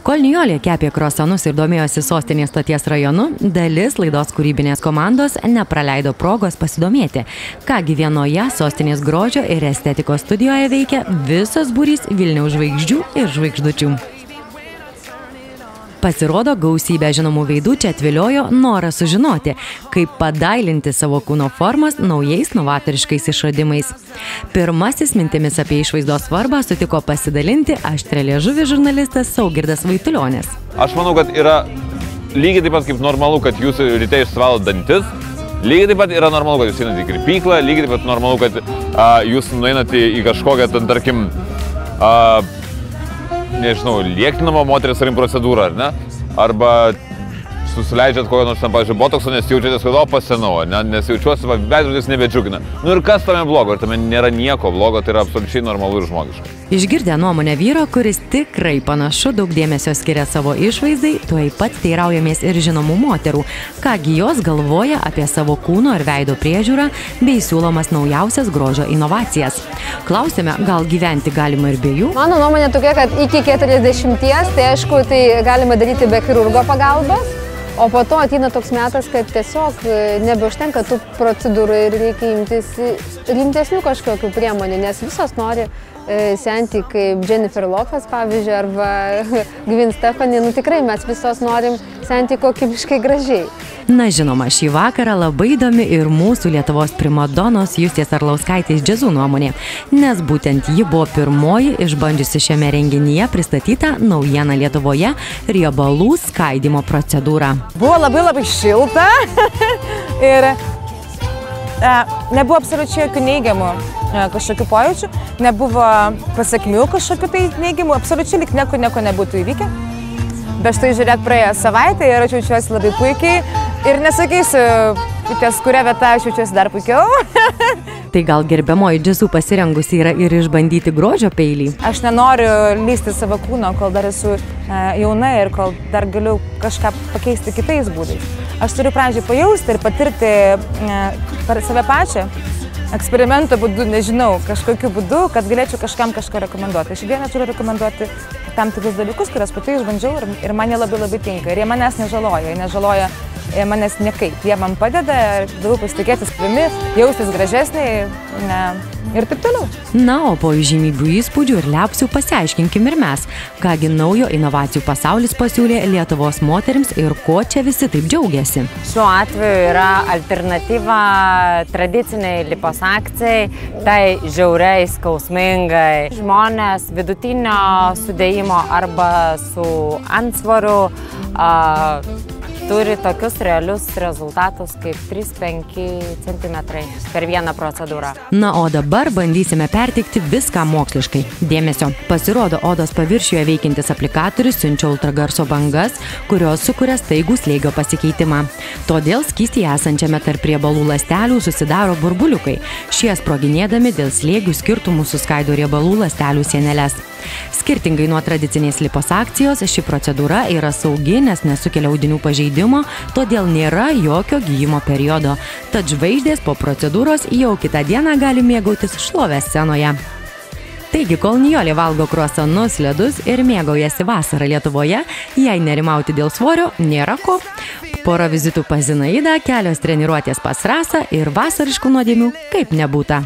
Kol Nijolė kepė kruasanus ir domėjosi sostinės Stoties rajonu, dalis laidos kūrybinės komandos nepraleido progos pasidomėti, kągi vienoje sostinės grožio ir estetikos studijoje veikia visas būrys Vilniaus žvaigždžių ir žvaigždučių. Pasirodo, gausybė žinomų veidų čia atviliojo norą sužinoti, kaip padailinti savo kūno formas naujais novatoriškais išradimais. Pirmasis mintimis apie išvaizdos svarbą sutiko pasidalinti aštrialiežuvis žurnalistas Saugirdas Vaitulionis. Aš manau, kad yra lygiai taip pat kaip normalu, kad jūs ryte išsivalot dantis, lygiai taip pat yra normalu, kad jūs einate į kirpyklą, lygiai taip pat normalu, kad jūs nueinate į kažkokią, tarkim, nežinau, liektinamo moteris arim procedūrą, ar ne? Arba susileidžiat kokią nors, pavyzdžiui, botokso, nes jaučiatės, kad pasenau, nes jaučiuosi, veidrodis nebedžiugina. Nu ir kas tame blogo? Ir tame nėra nieko blogo, tai yra absoliučiai normalu ir žmogiška. Išgirdę nuomonę vyro, kuris tikrai panašu daug dėmesio skiria savo išvaizdai, tuoj pat teiraujamės ir žinomų moterų, kągi jos galvoja apie savo kūno ir veido priežiūrą bei siūlomas naujausias grožio inovacijas. Klausėme, gal gyventi galima ir be jų? Mano nuomonė tokia, kad iki 40, tai aišku, tai galima daryti be chirurgo pagalbos. O po to ateina toks metas, kad tiesiog nebeužtenka tų procedūrų ir reikia imtis rimtesnių kažkokių priemonių, nes visos nori senti kaip Jennifer Lopez, pavyzdžiui, arba Gwen Stefani. Nu tikrai mes visos norim senti kokybiškai gražiai. Na žinoma, šį vakarą labai įdomi ir mūsų Lietuvos primadonos Justės Arlauskaitės džiazų nuomonė, nes būtent ji buvo pirmoji išbandžiusi šiame renginyje pristatytą naujieną Lietuvoje riebalų skaidymo procedūrą. Buvo labai šilta ir nebuvo absoliučiai jokių neigiamų kažkokių pojūčių, nebuvo pasiekmių kažkokių tai neigiamų, absoliučiai lyg nieko nebūtų įvykę. Bet štai žiūrėk, praėjo savaitę ir aš jaučiuosi labai puikiai ir nesakysiu, ties kuria vieta aš jaučiuosi dar puikiau. Tai gal gerbiamoji džiazų pasirengusi yra ir išbandyti grožio peilį? Aš nenoriu lysti savo kūno, kol dar esu jauna ir kol dar galiu kažką pakeisti kitais būdais. Aš turiu pradžiai pajausti ir patirti per save pačią. Eksperimento būdu, nežinau, kažkokiu būdu, kad galėčiau kažkam kažką rekomenduoti. Aš šiandien turiu rekomenduoti tam tikrus dalykus, kurias pati išbandžiau ir man jie labai tinka. Ir jie manęs nežaloja, manęs niekaip. Jie man padeda daugiau pasitikėti savimi, jaustis gražesnei ir taip toliau. Na, o po įžymybių įspūdžių ir liapsių pasiaiškinkim ir mes, kągi naujo inovacijų pasaulis pasiūlė Lietuvos moterims ir ko čia visi taip džiaugiasi. Šiuo atveju yra alternatyva tradiciniai liposakcijai, tai žiauriai, skausmingai. Žmonės vidutinio sudėjimo arba su antsvoriu turi tokius realius rezultatus kaip 3-5 cm per vieną procedūrą. Na, o dabar bandysime perteikti viską moksliškai. Dėmesio. Pasirodo, odos paviršiuje veikiantis aplikatorius siunčia ultragarso bangas, kurios sukuria staigų slėgio pasikeitimą. Todėl skystyje esančiame tarp riebalų ląstelių susidaro burbuliukai. Šie sproginėdami dėl slėgių skirtumų suskaido riebalų ląstelių sieneles. Skirtingai nuo tradicinės liposakcijos, ši procedūra yra saugi, nes nesukelia audinių pažeidimo, todėl nėra jokio gyjimo periodo. Tad žvaigždės po procedūros jau kitą dieną gali mėgautis šlovės scenoje. Taigi, kol Nijolė valgo kruasanus, ledus ir mėgaujasi vasarą Lietuvoje, jei nerimauti dėl svorio, nėra ko. Pora vizitų pas Zinaidą, kelios treniruotės pas Rasą ir vasariškų nuodėmių kaip nebūta.